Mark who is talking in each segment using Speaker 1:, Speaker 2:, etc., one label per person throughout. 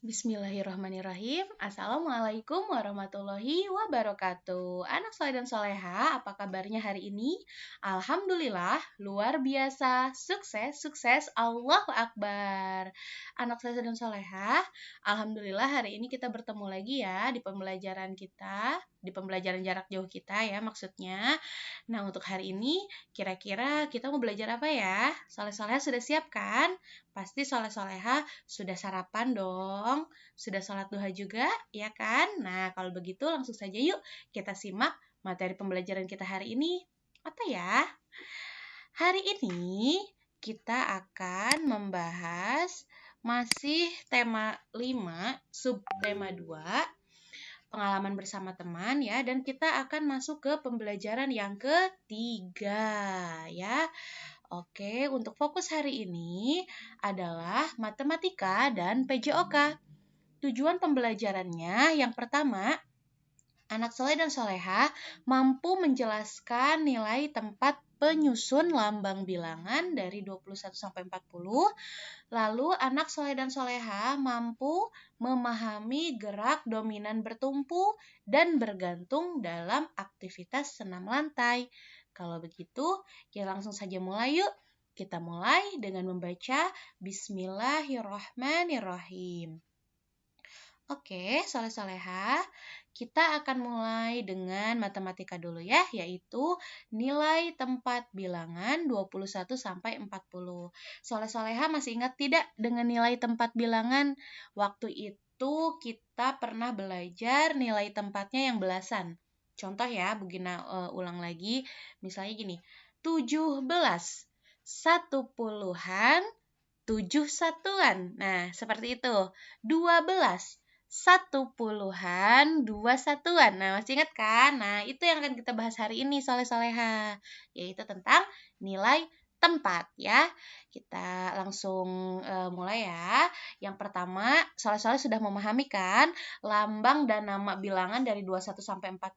Speaker 1: Bismillahirrahmanirrahim. Assalamualaikum warahmatullahi wabarakatuh. Anak soleh dan soleha, apa kabarnya hari ini? Alhamdulillah, luar biasa, sukses, sukses, Allahu Akbar. Anak soleh dan soleha, Alhamdulillah hari ini kita bertemu lagi ya di pembelajaran kita, di pembelajaran jarak jauh kita ya maksudnya. Nah untuk hari ini, kira-kira kita mau belajar apa ya? Soleh-soleha sudah siap kan? Pasti soleh-soleha sudah sarapan dong, sudah sholat duha juga, ya kan? Nah, kalau begitu langsung saja yuk kita simak materi pembelajaran kita hari ini. Apa ya? Hari ini kita akan membahas masih tema 5, subtema 2, pengalaman bersama teman ya, dan kita akan masuk ke pembelajaran yang ketiga ya. Oke, untuk fokus hari ini adalah matematika dan PJOK. Tujuan pembelajarannya yang pertama, anak soleh dan soleha mampu menjelaskan nilai tempat penyusun lambang bilangan dari 21 sampai 40. Lalu anak soleh dan soleha mampu memahami gerak dominan bertumpu dan bergantung dalam aktivitas senam lantai. Kalau begitu, kita langsung saja mulai yuk. Kita mulai dengan membaca Bismillahirrahmanirrahim. Oke, soleh-soleha, kita akan mulai dengan matematika dulu ya, yaitu nilai tempat bilangan 21 sampai 40. Soleh-soleha masih ingat tidak dengan nilai tempat bilangan? Waktu itu kita pernah belajar nilai tempatnya yang belasan. Contoh ya, Bugina ulang lagi. Misalnya gini, 17, 1 puluhan, 7 satuan. Nah, seperti itu. 12, 1 puluhan, 2 satuan. Nah, masih ingat kan? Nah, itu yang akan kita bahas hari ini, soleh-soleha. Yaitu tentang nilai tempat ya. Kita langsung mulai ya. Yang pertama, soleh-soleh sudah memahami kan lambang dan nama bilangan dari 21 sampai 40.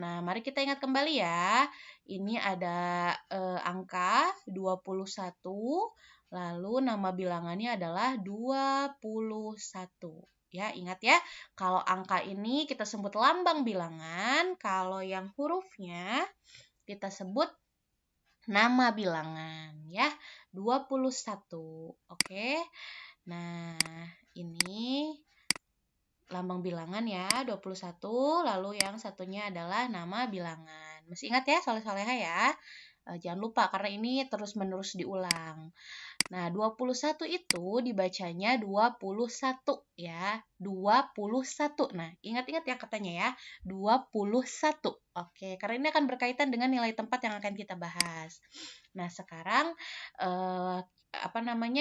Speaker 1: Nah, mari kita ingat kembali ya. Ini ada angka 21, lalu nama bilangannya adalah 21. Ya, ingat ya. Kalau angka ini kita sebut lambang bilangan, kalau yang hurufnya kita sebut nama bilangan ya. 21. Oke. Nah, ini lambang bilangan ya, 21, lalu yang satunya adalah nama bilangan. Masih ingat ya, soleh-soleha ya? Jangan lupa karena ini terus-menerus diulang. Nah, 21 itu dibacanya 21 ya, 21. Nah, ingat-ingat ya katanya ya, 21. Oke, karena ini akan berkaitan dengan nilai tempat yang akan kita bahas. Nah, sekarang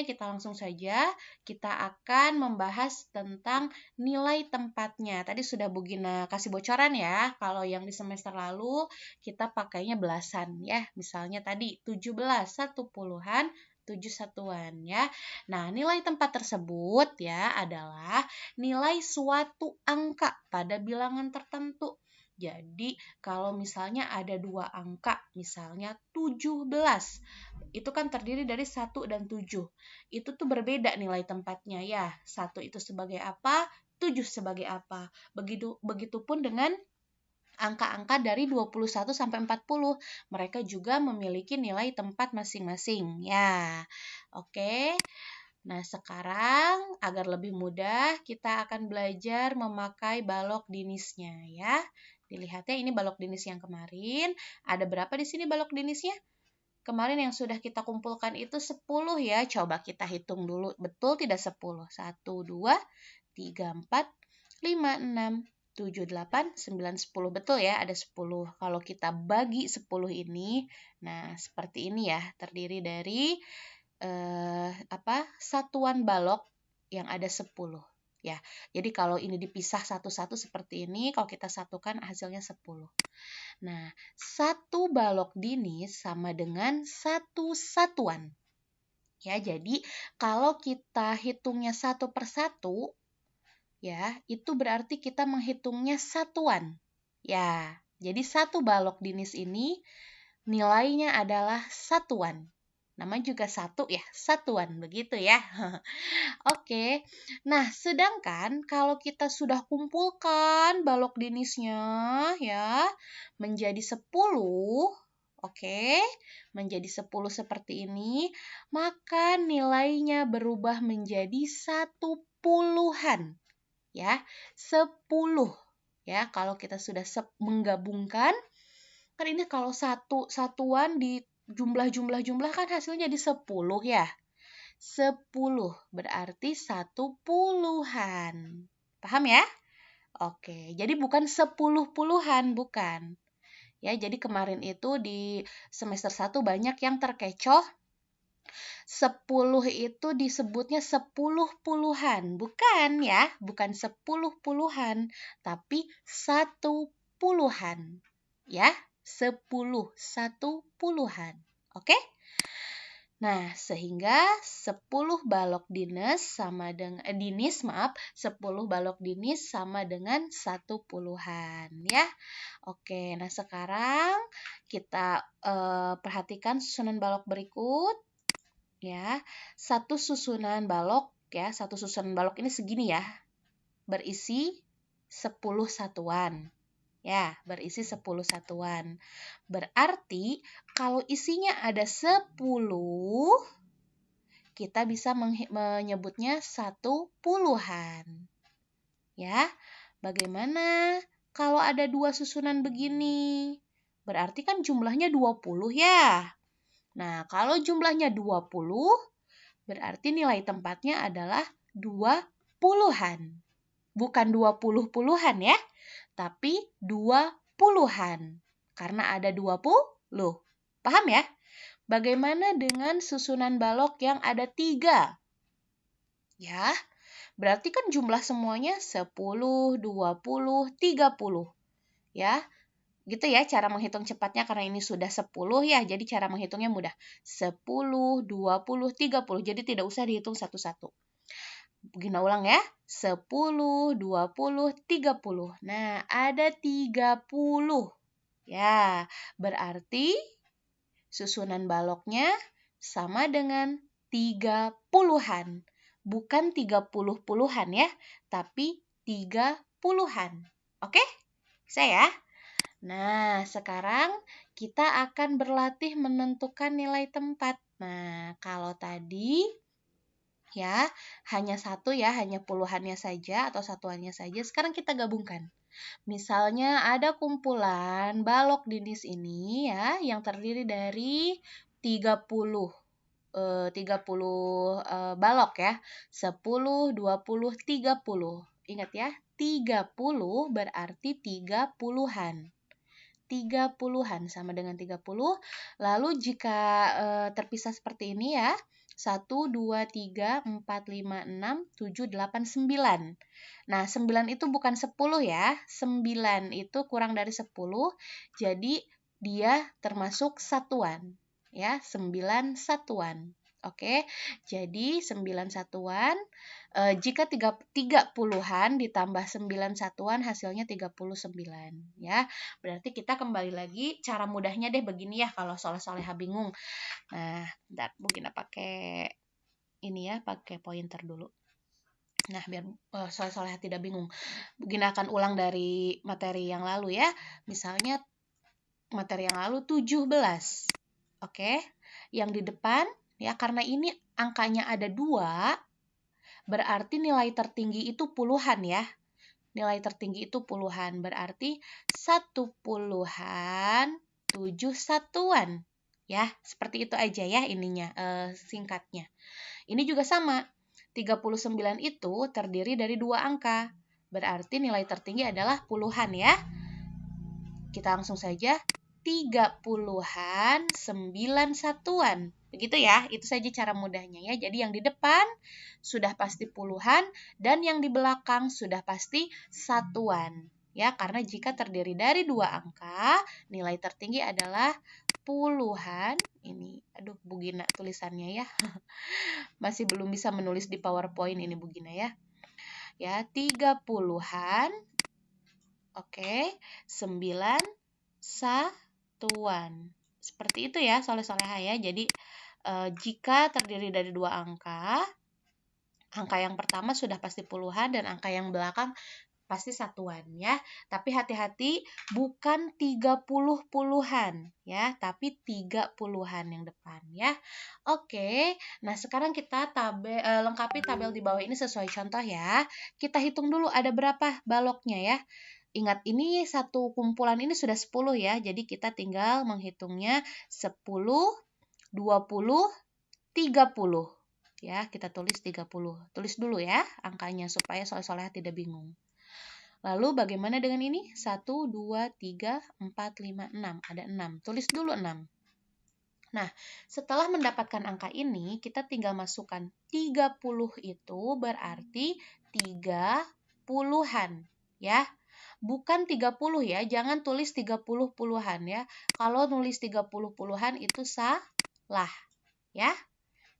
Speaker 1: kita langsung saja kita akan membahas tentang nilai tempatnya. Tadi sudah Bugina kasih bocoran ya. Kalau yang di semester lalu kita pakainya belasan ya. Misalnya tadi 17, 1 puluhan, 7 satuan ya. Nah, nilai tempat tersebut ya adalah nilai suatu angka pada bilangan tertentu. Jadi, kalau misalnya ada dua angka, misalnya 17, itu kan terdiri dari 1 dan 7. Itu tuh berbeda nilai tempatnya ya. 1 itu sebagai apa, 7 sebagai apa. Begitupun dengan angka-angka dari 21 sampai 40. Mereka juga memiliki nilai tempat masing-masing ya. Oke. Nah, sekarang agar lebih mudah kita akan belajar memakai balok dinisnya ya. Dilihat ya, ini balok dinis yang kemarin. Ada berapa di sini balok dinisnya? Kemarin yang sudah kita kumpulkan itu 10 ya. Coba kita hitung dulu. Betul tidak 10? 1, 2, 3, 4, 5, 6, 7, 8, 9, 10. Betul ya, ada 10. Kalau kita bagi 10 ini, nah seperti ini ya. Terdiri dari satuan balok yang ada 10. Ya, jadi kalau ini dipisah satu-satu seperti ini, kalau kita satukan hasilnya 10. Nah, satu balok dinis sama dengan satu satuan. Ya, jadi kalau kita hitungnya satu per satu, ya, itu berarti kita menghitungnya satuan. Ya, jadi satu balok dinis ini nilainya adalah satuan. Nama juga satu ya, satuan begitu ya. Oke. Nah, sedangkan kalau kita sudah kumpulkan balok dinisnya ya menjadi 10, oke, menjadi 10 seperti ini, maka nilainya berubah menjadi 10-an ya. 10 ya. Kalau kita sudah menggabungkan, kan ini kalau satuan di jumlah kan hasilnya jadi 10 ya. 10 berarti 10-an. Paham ya? Oke, jadi bukan 10-an, bukan. Ya, jadi kemarin itu di semester 1 banyak yang terkecoh 10 itu disebutnya 10-an. Bukan ya, bukan 10-an, tapi 10-an. Ya, 10-an. Oke? Nah, sehingga 10 balok dinis sama dengan 10 balok dinis sama dengan 10-an ya. Oke, nah sekarang kita perhatikan susunan balok berikut ya. Satu susunan balok ini segini ya. Berisi 10 satuan. Ya, berisi 10 satuan. Berarti kalau isinya ada 10, kita bisa menyebutnya 10-an. Ya, bagaimana kalau ada 2 susunan begini? Berarti kan jumlahnya 20 ya. Nah, kalau jumlahnya 20, berarti nilai tempatnya adalah 20-an. Bukan 20-an ya, tapi 20-an. Karena ada 20. Paham ya? Bagaimana dengan susunan balok yang ada 3? Ya, berarti kan jumlah semuanya 10, 20, 30. Ya, gitu ya cara menghitung cepatnya karena ini sudah 10 ya. Jadi cara menghitungnya mudah. 10, 20, 30. Jadi tidak usah dihitung satu-satu. Gina ulang ya. 10, 20, 30. Nah, ada 30. Ya, berarti susunan baloknya sama dengan 30-an. Bukan 30-an ya, tapi 30-an. Oke? Bisa ya? Nah, sekarang kita akan berlatih menentukan nilai tempat. Nah, kalau tadi ya hanya satu ya, hanya puluhannya saja atau satuannya saja. Sekarang kita gabungkan. Misalnya ada kumpulan balok dinis ini ya yang terdiri dari 30 balok ya. 10, 20, 30. Ingat ya, 30 berarti 30-an. 30-an sama dengan 30. Lalu jika terpisah seperti ini ya, 1, 2, 3, 4, 5, 6, 7, 8, 9. Nah, 9 itu bukan 10 ya. 9 itu kurang dari 10, jadi dia termasuk satuan. Ya, 9 satuan. Oke, jadi 9 satuan. Jika 30-an ditambah 9 satuan hasilnya 39. Ya, berarti kita kembali lagi cara mudahnya deh begini ya kalau soleh-soleha bingung. Nah, bentar, Bu Gina pakai ini ya, pakai pointer dulu. Nah, biar soleh-soleha tidak bingung. Bu Gina akan ulang dari materi yang lalu ya. Misalnya materi yang lalu 17. Oke. Yang di depan ya karena ini angkanya ada 2, berarti nilai tertinggi itu puluhan ya. Nilai tertinggi itu puluhan, berarti 10-an 7 satuan. Ya, seperti itu aja ya ininya, singkatnya. Ini juga sama. 39 itu terdiri dari 2 angka. Berarti nilai tertinggi adalah puluhan ya. Kita langsung saja 30-an 9 satuan. Begitu ya, itu saja cara mudahnya ya. Jadi yang di depan sudah pasti puluhan dan yang di belakang sudah pasti satuan. Ya, karena jika terdiri dari 2 angka, nilai tertinggi adalah puluhan. Ini, aduh Bu Gina tulisannya ya. Masih belum bisa menulis di PowerPoint ini Bu Gina ya. Ya, 30-an. Oke, 9 satuan. Seperti itu ya, soleh-soleha ya. Jadi jika terdiri dari dua angka yang pertama sudah pasti puluhan dan angka yang belakang pasti satuan ya. Tapi hati-hati, bukan 30 puluhan ya, tapi 30-an yang depan ya. Oke, nah sekarang kita lengkapi tabel di bawah ini sesuai contoh ya. Kita hitung dulu ada berapa baloknya ya. Ingat, ini satu kumpulan ini sudah 10 ya, jadi kita tinggal menghitungnya 10, 20, 30. Ya, kita tulis 30. Tulis dulu ya angkanya supaya soleh-soleh tidak bingung. Lalu bagaimana dengan ini? 1, 2, 3, 4, 5, 6. Ada 6. Tulis dulu 6. Nah, setelah mendapatkan angka ini, kita tinggal masukkan 30 itu berarti 3 puluhan. Ya, bukan 30 ya. Jangan tulis 30 puluhan ya. Kalau nulis 30 puluhan itu salah. Ya.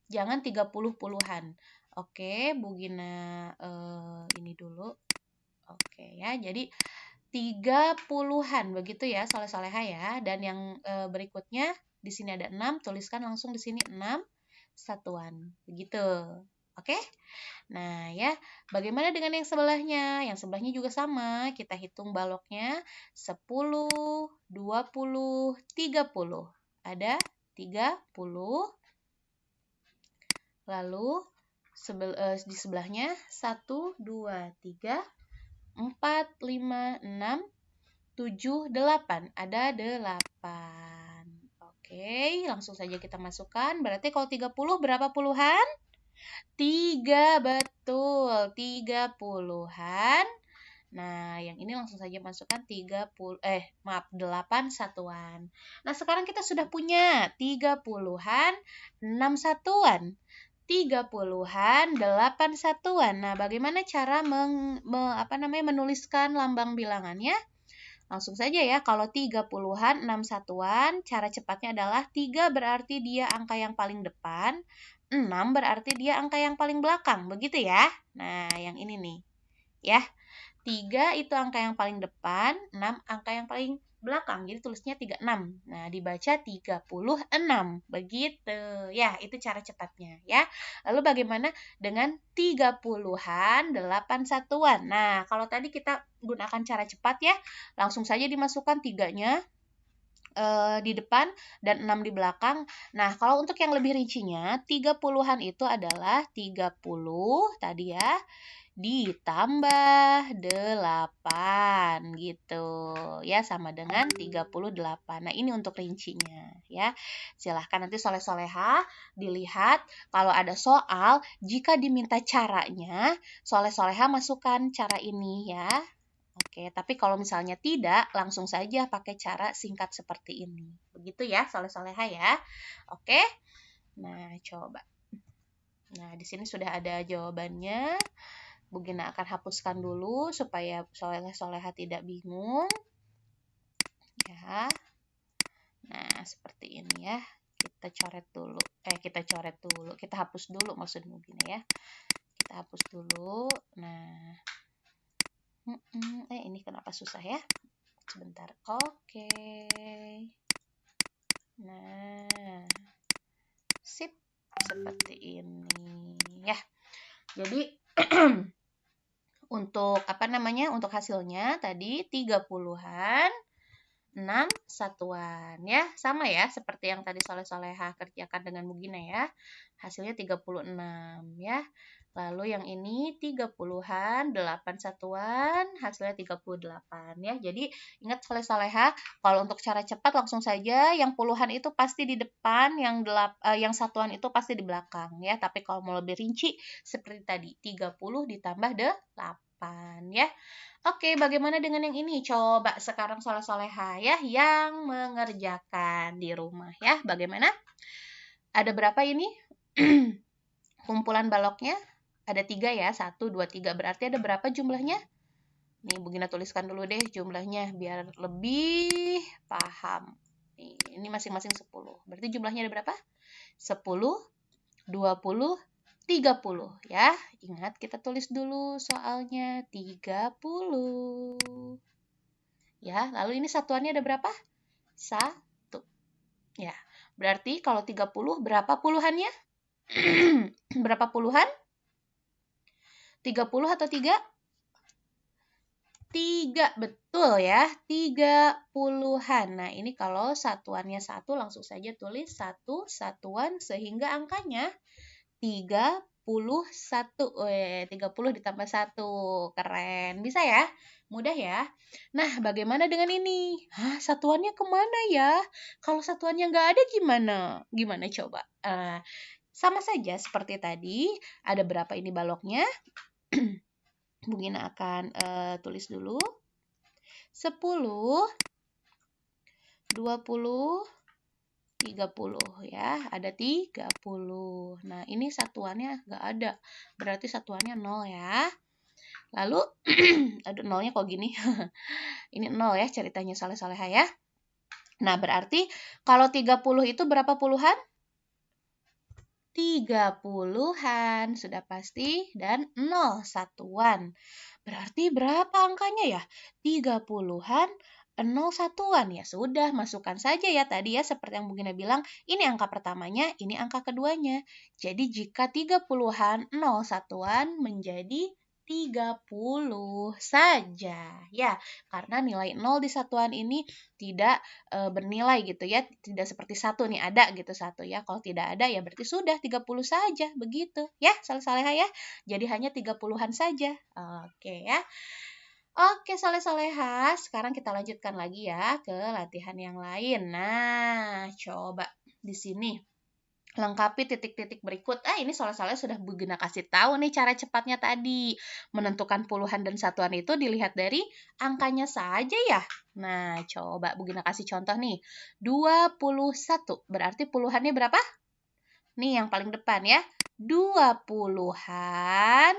Speaker 1: Jangan 30 puluhan. Oke, Bu Gina ini dulu. Oke ya, jadi 30-an begitu ya, soleh-soleha ya. Dan yang berikutnya di sini ada 6, tuliskan langsung di sini 6 satuan. Begitu. Oke? Nah, ya, bagaimana dengan yang sebelahnya? Yang sebelahnya juga sama. Kita hitung baloknya 10, 20, 30. Ada 30. Lalu di sebelahnya 1, 2, 3, 4, 5, 6, 7, 8. Ada 8. Oke, langsung saja kita masukkan. Berarti kalau 30 berapa puluhan? 3, betul. 3 puluhan. Nah, yang ini langsung saja masukkan 8 satuan. Nah, sekarang kita sudah punya 30-an, 6 satuan. 30-an, 8 satuan. Nah, bagaimana cara menuliskan lambang bilangannya? Langsung saja ya, kalau 30-an, 6 satuan, cara cepatnya adalah 3 berarti dia angka yang paling depan, 6 berarti dia angka yang paling belakang, begitu ya. Nah, yang ini nih, ya. 3 itu angka yang paling depan, 6 angka yang paling belakang. Jadi tulisnya 36. Nah, dibaca 36. Begitu. Ya, itu cara cepatnya ya. Lalu bagaimana dengan 30-an, 8 satuan? Nah, kalau tadi kita gunakan cara cepat ya, langsung saja dimasukkan 3-nya di depan dan 6 di belakang. Nah, kalau untuk yang lebih rincinya, 30-an itu adalah 30 tadi ya, ditambah 8 gitu ya, sama dengan 38. Nah, ini untuk rincinya ya. Silahkan nanti soleh-soleha dilihat kalau ada soal, jika diminta caranya, soleh-soleha masukkan cara ini ya. Oke, tapi kalau misalnya tidak, langsung saja pakai cara singkat seperti ini. Begitu ya, soleh-soleha ya. Oke. Nah, coba. Nah, di sini sudah ada jawabannya. Bu Gina akan hapuskan dulu supaya soleh-soleha tidak bingung. Ya. Nah, seperti ini ya. Kita coret dulu. Kita hapus dulu maksud Bu Gina ya. Kita hapus dulu. Nah. Ini kenapa susah ya? Sebentar. Oke. Nah. Sip. Seperti ini ya. Jadi untuk untuk hasilnya tadi 30-an, 6 satuan ya. Sama ya seperti yang tadi soleh-soleha kerjakan dengan Bu Gina ya. Hasilnya 36 ya. Lalu yang ini 30-an, 8 satuan, hasilnya 38 ya. Jadi ingat soleh-soleha, kalau untuk cara cepat langsung saja yang puluhan itu pasti di depan, yang satuan itu pasti di belakang ya. Tapi kalau mau lebih rinci seperti tadi, 30 ditambah 8 ya. Oke, bagaimana dengan yang ini? Coba sekarang soleh-soleha ya yang mengerjakan di rumah ya. Bagaimana? Ada berapa ini? Kumpulan baloknya? Ada 3 ya, 1, 2, 3. Berarti ada berapa jumlahnya? Nih, Bu Gina tuliskan dulu deh jumlahnya biar lebih paham. Nih, ini masing-masing 10. Berarti jumlahnya ada berapa? 10, 20, 30 ya. Ingat kita tulis dulu soalnya 30. Ya, lalu ini satuannya ada berapa? 1. Ya. Berarti kalau 30 berapa puluhannya? Berapa puluhan? 30 atau 3? 3, betul ya. 30-an. Nah, ini kalau satuannya 1 langsung saja tulis 1 satuan sehingga angkanya 31. 30 ditambah 1. Keren. Bisa ya? Mudah ya? Nah, bagaimana dengan ini? Hah, satuannya kemana ya? Kalau satuannya nggak ada gimana? Gimana coba? Sama saja seperti tadi. Ada berapa ini baloknya? Bu Gina akan tulis dulu. 10, 20, 30 ya, ada 30. Nah, ini satuannya nggak ada, berarti satuannya 0 ya. Lalu, aduh nolnya kok gini, ini 0 ya ceritanya Saleh-Saleha ya. Nah, berarti kalau 30 itu berapa puluhan? 30-an, sudah pasti, dan 0 satuan. Berarti berapa angkanya ya? 30-an, 0 satuan. Ya sudah, masukkan saja ya tadi ya, seperti yang Bu Gina bilang, ini angka pertamanya, ini angka keduanya. Jadi jika 30-an, 0 satuan menjadi 30 saja. Ya, karena nilai 0 di satuan ini tidak bernilai gitu ya, tidak seperti 1 nih, ada gitu 1 ya. Kalau tidak ada ya berarti sudah 30 saja, begitu ya, Saleh-Saleha ya. Jadi hanya 30-an saja. Oke ya. Oke, Saleh-Saleha, sekarang kita lanjutkan lagi ya ke latihan yang lain. Nah, coba di sini lengkapi titik-titik berikut. Ini Saleh-Saleha sudah Bu Gina kasih tahu nih cara cepatnya tadi. Menentukan puluhan dan satuan itu dilihat dari angkanya saja ya. Nah, coba Bu Gina kasih contoh nih. 21. Berarti puluhannya berapa? Nih yang paling depan ya. 20-an, 1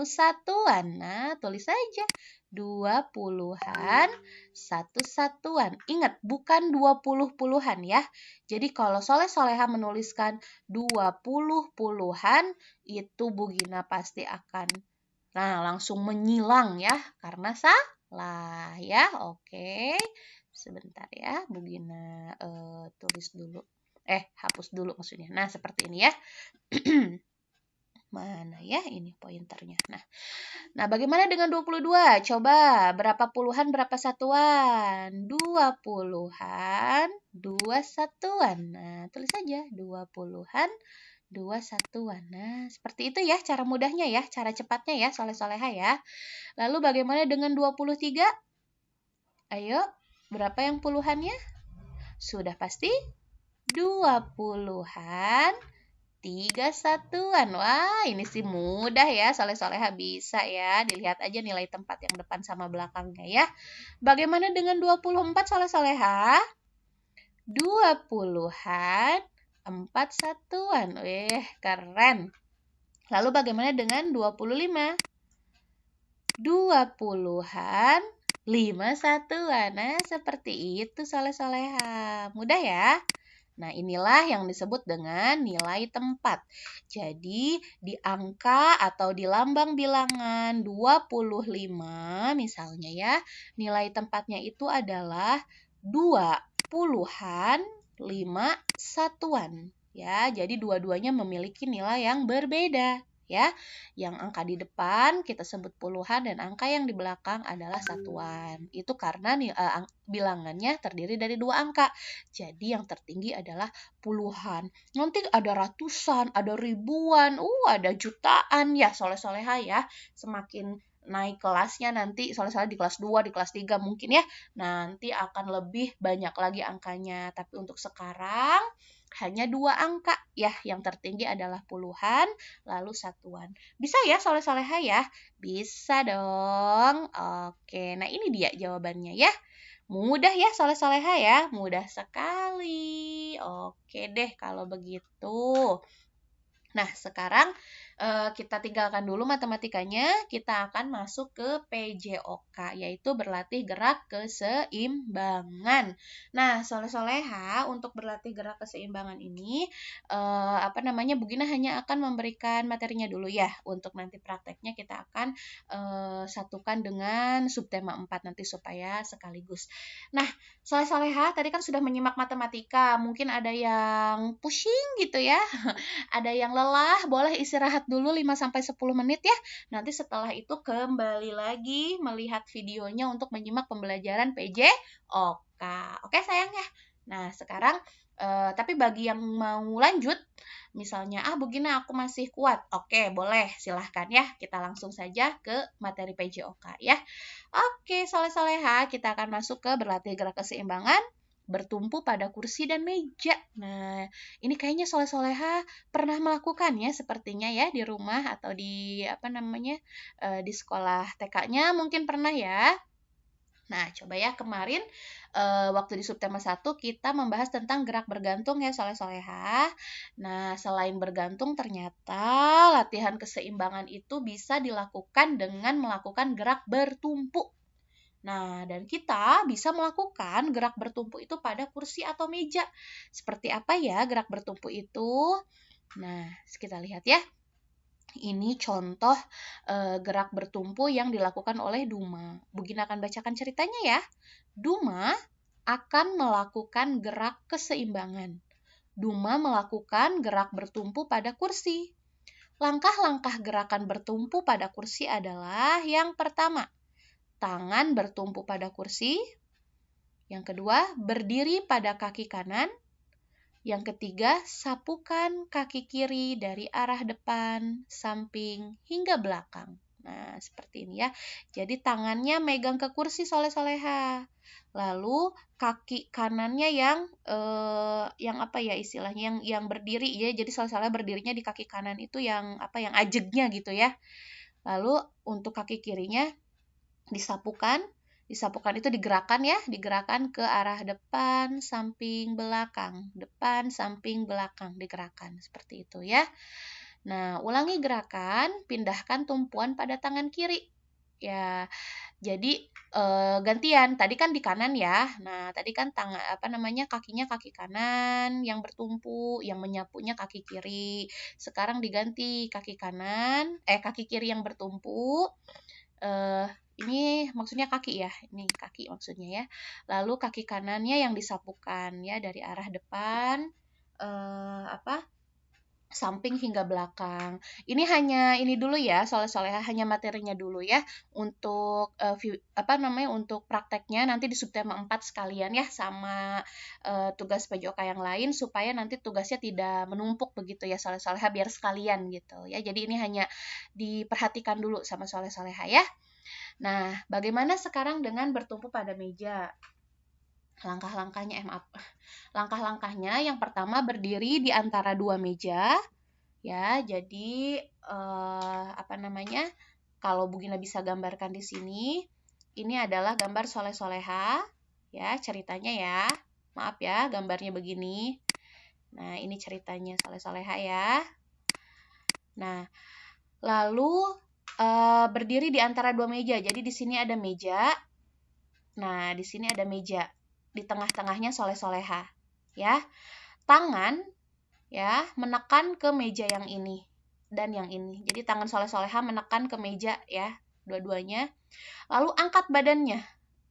Speaker 1: satuan. Nah, tulis saja. 20-an, 1 satuan. Ingat, bukan 20 puluhan ya. Jadi kalau Soleh-Soleha menuliskan 20 puluhan, itu Bu Gina pasti akan langsung menyilang ya, karena salah ya. Oke, sebentar ya, Bu Gina tulis dulu. Hapus dulu maksudnya. Nah, seperti ini ya. Mana ya ini pointernya. Nah, bagaimana dengan 22? Coba, berapa puluhan, berapa satuan? 20-an, 2 satuan. Nah, tulis saja 20-an, 2 satuan. Nah, seperti itu ya cara mudahnya ya, cara cepatnya ya, Soleh-Soleha ya. Lalu bagaimana dengan 23? Ayo, berapa yang puluhannya? Sudah pasti 20-an, 3 satuan. Wah, ini sih mudah ya. Soleh-Soleha bisa ya. Dilihat aja nilai tempat yang depan sama belakangnya ya. Bagaimana dengan 24 Soleh-Soleha? 20-an, 4 satuan. Keren. Lalu bagaimana dengan 25? 20-an, 5 satuan. Nah, seperti itu Soleh-Soleha. Mudah ya? Nah, inilah yang disebut dengan nilai tempat. Jadi, di angka atau di lambang bilangan 25 misalnya ya, nilai tempatnya itu adalah 2 puluhan 5 satuan. Ya, jadi dua-duanya memiliki nilai yang berbeda. Ya, yang angka di depan kita sebut puluhan dan angka yang di belakang adalah satuan. Itu karena bilangannya terdiri dari 2 angka. Jadi yang tertinggi adalah puluhan. Nanti ada ratusan, ada ribuan, ada jutaan ya Soleh-Soleha ya. Semakin naik kelasnya nanti Soleh-Soleha di kelas 2, di kelas 3 mungkin ya. Nanti akan lebih banyak lagi angkanya. Tapi untuk sekarang hanya 2 angka ya. Yang tertinggi adalah puluhan, lalu satuan. Bisa ya Soleh-Soleha ya? Bisa dong. Oke, nah ini dia jawabannya ya. Mudah ya Soleh-Soleha ya, mudah sekali. Oke deh kalau begitu. Nah, sekarang kita tinggalkan dulu matematikanya, kita akan masuk ke PJOK, yaitu berlatih gerak keseimbangan. Nah, soleh-soleha, untuk berlatih gerak keseimbangan ini, Bu Gina hanya akan memberikan materinya dulu ya. Untuk nanti prakteknya kita akan satukan dengan subtema 4 nanti supaya sekaligus. Nah, soleh-soleha, tadi kan sudah menyimak matematika, mungkin ada yang pusing gitu ya. Ada yang lelah, boleh istirahat dulu 5-10 menit ya. Nanti setelah itu kembali lagi melihat videonya untuk menyimak pembelajaran PJOK. Oke sayang ya. Nah sekarang, tapi bagi yang mau lanjut, misalnya, Bu Gina aku masih kuat. Oke, boleh, silahkan ya. Kita langsung saja ke materi PJOK ya. Oke, soleh-soleha, kita akan masuk ke berlatih gerak keseimbangan bertumpu pada kursi dan meja. Nah, ini kayaknya soleh-soleha pernah melakukannya sepertinya ya di rumah atau di di sekolah TK-nya mungkin pernah ya. Nah, coba ya kemarin waktu di subtema 1 kita membahas tentang gerak bergantung ya soleh-soleha. Nah, selain bergantung ternyata latihan keseimbangan itu bisa dilakukan dengan melakukan gerak bertumpu. Nah, dan kita bisa melakukan gerak bertumpu itu pada kursi atau meja. Seperti apa ya gerak bertumpu itu? Nah, kita lihat ya. Ini contoh gerak bertumpu yang dilakukan oleh Duma. Bu Gina akan bacakan ceritanya ya. Duma akan melakukan gerak keseimbangan. Duma melakukan gerak bertumpu pada kursi. Langkah-langkah gerakan bertumpu pada kursi adalah yang pertama, tangan bertumpu pada kursi. Yang kedua, berdiri pada kaki kanan. Yang ketiga, sapukan kaki kiri dari arah depan, samping, hingga belakang. Nah, seperti ini ya. Jadi tangannya megang ke kursi soleh-soleha. Lalu kaki kanannya yang apa ya istilahnya yang berdiri ya. Jadi soleh-soleha berdirinya di kaki kanan itu yang ajegnya gitu ya. Lalu untuk kaki kirinya disapukan itu digerakkan ya, digerakkan ke arah depan, samping, belakang, depan, samping, belakang, digerakkan seperti itu ya. Nah, ulangi gerakan, pindahkan tumpuan pada tangan kiri. Ya, jadi gantian. Tadi kan di kanan ya. Nah, tadi kan kakinya kaki kanan yang bertumpu, yang menyapunya kaki kiri. Sekarang diganti kaki kiri yang bertumpu. Ini maksudnya kaki ya, ini kaki maksudnya ya. Lalu kaki kanannya yang disapukan ya dari arah depan, samping hingga belakang. Ini hanya ini dulu ya, soleh-soleha hanya materinya dulu ya untuk untuk prakteknya nanti di subtema 4 sekalian ya sama tugas PJOK yang lain supaya nanti tugasnya tidak menumpuk begitu ya soleh-soleha biar sekalian gitu ya. Jadi ini hanya diperhatikan dulu sama soleh-soleha ya. Nah, bagaimana sekarang dengan bertumpu pada meja? Langkah-langkahnya yang pertama berdiri di antara dua meja. Ya, jadi kalau Bu Gina bisa gambarkan di sini, ini adalah gambar soleh-soleha ya, ceritanya ya. Maaf ya, gambarnya begini. Nah, ini ceritanya soleh-soleha ya. Nah, lalu berdiri di antara dua meja. Jadi di sini ada meja. Nah, di sini ada meja. Di tengah-tengahnya soleh-soleha. Ya. Tangan ya menekan ke meja yang ini dan yang ini. Jadi tangan soleh-soleha menekan ke meja ya, dua-duanya. Lalu angkat badannya.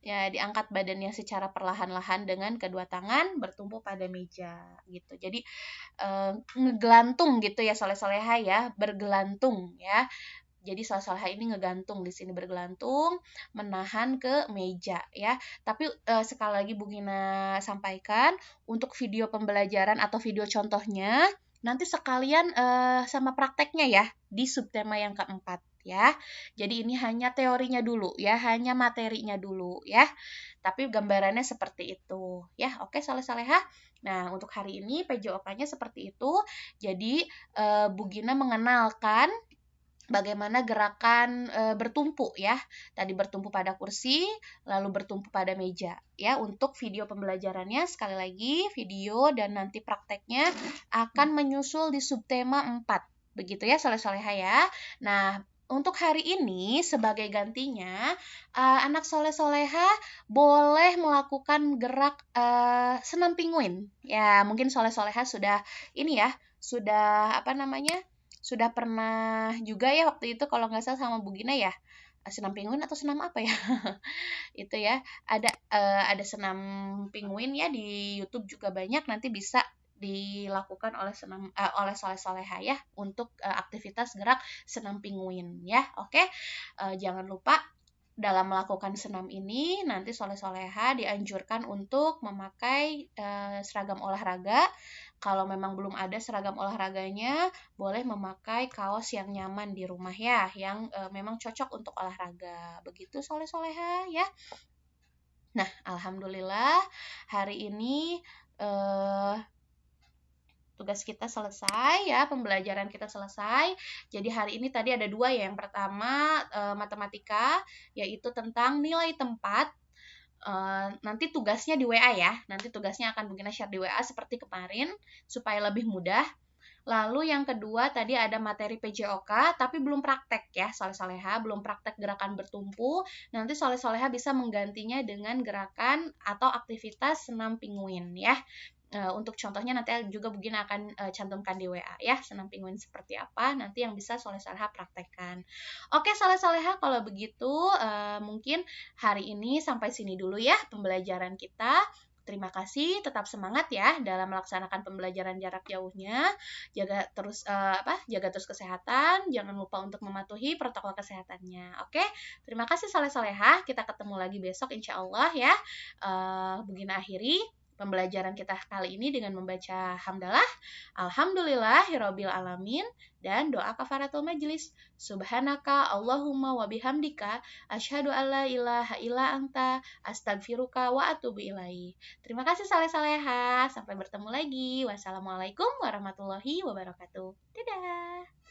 Speaker 1: Ya, diangkat badannya secara perlahan-lahan dengan kedua tangan bertumpu pada meja gitu. Jadi ngegelantung gitu ya soleh-soleha ya, bergelantung ya. Jadi soleh-soleha ini ngegantung di sini bergelantung, menahan ke meja ya. Tapi sekali lagi Bu Gina sampaikan untuk video pembelajaran atau video contohnya nanti sekalian sama prakteknya ya di subtema yang keempat ya. Jadi ini hanya teorinya dulu ya, hanya materinya dulu ya. Tapi gambarannya seperti itu ya. Oke soleh-soleha. Nah, untuk hari ini PJOK-nya seperti itu. Jadi Bu Gina mengenalkan bagaimana gerakan bertumpu ya. Tadi bertumpu pada kursi, lalu bertumpu pada meja ya. Untuk video pembelajarannya sekali lagi video dan nanti prakteknya akan menyusul di subtema 4. Begitu ya soleh-soleha ya. Nah, untuk hari ini sebagai gantinya, anak soleh-soleha boleh melakukan gerak senam pinguin. Ya, mungkin soleh-soleha sudah ini ya, sudah apa namanya? Sudah pernah juga ya waktu itu kalau nggak salah sama Bu Gina ya. Senam pinguin atau senam apa ya? Itu ya, ada senam pinguin ya di YouTube juga banyak, nanti bisa dilakukan oleh soleh-soleha ya untuk aktivitas gerak senam pinguin ya. Oke. Jangan lupa dalam melakukan senam ini nanti soleh-soleha dianjurkan untuk memakai seragam olahraga. Kalau memang belum ada seragam olahraganya, boleh memakai kaos yang nyaman di rumah ya, yang memang cocok untuk olahraga. Begitu soleh-soleha ya. Nah, alhamdulillah hari ini eh, tugas kita selesai ya, pembelajaran kita selesai. Jadi hari ini tadi ada dua ya. Yang pertama matematika, yaitu tentang nilai tempat. Nanti tugasnya di WA ya. Nanti tugasnya akan mungkin share di WA seperti kemarin supaya lebih mudah. Lalu yang kedua tadi ada materi PJOK tapi belum praktek ya soleh-soleha, belum praktek gerakan bertumpu. Nanti soleh-soleha bisa menggantinya dengan gerakan atau aktivitas senam pinguin ya. Untuk contohnya nanti juga Bugin akan cantumkan di WA ya, senam pinguin seperti apa nanti yang bisa soleh-soleha praktekkan. Oke soleh-soleha, kalau begitu mungkin hari ini sampai sini dulu ya pembelajaran kita. Terima kasih, tetap semangat ya dalam melaksanakan pembelajaran jarak jauhnya. Jaga terus kesehatan, jangan lupa untuk mematuhi protokol kesehatannya. Oke, terima kasih soleh-soleha. Kita ketemu lagi besok insya Allah ya. Begini akhiri pembelajaran kita kali ini dengan membaca hamdalah, alhamdulillahirabbil alamin, dan doa kafaratul majlis. Subhanaka Allahumma wa bihamdika asyhadu alla ilaha illa anta astagfiruka wa atubu ilaih. Terima kasih saleh-saleha. Sampai bertemu lagi. Wassalamualaikum warahmatullahi wabarakatuh. Dadah.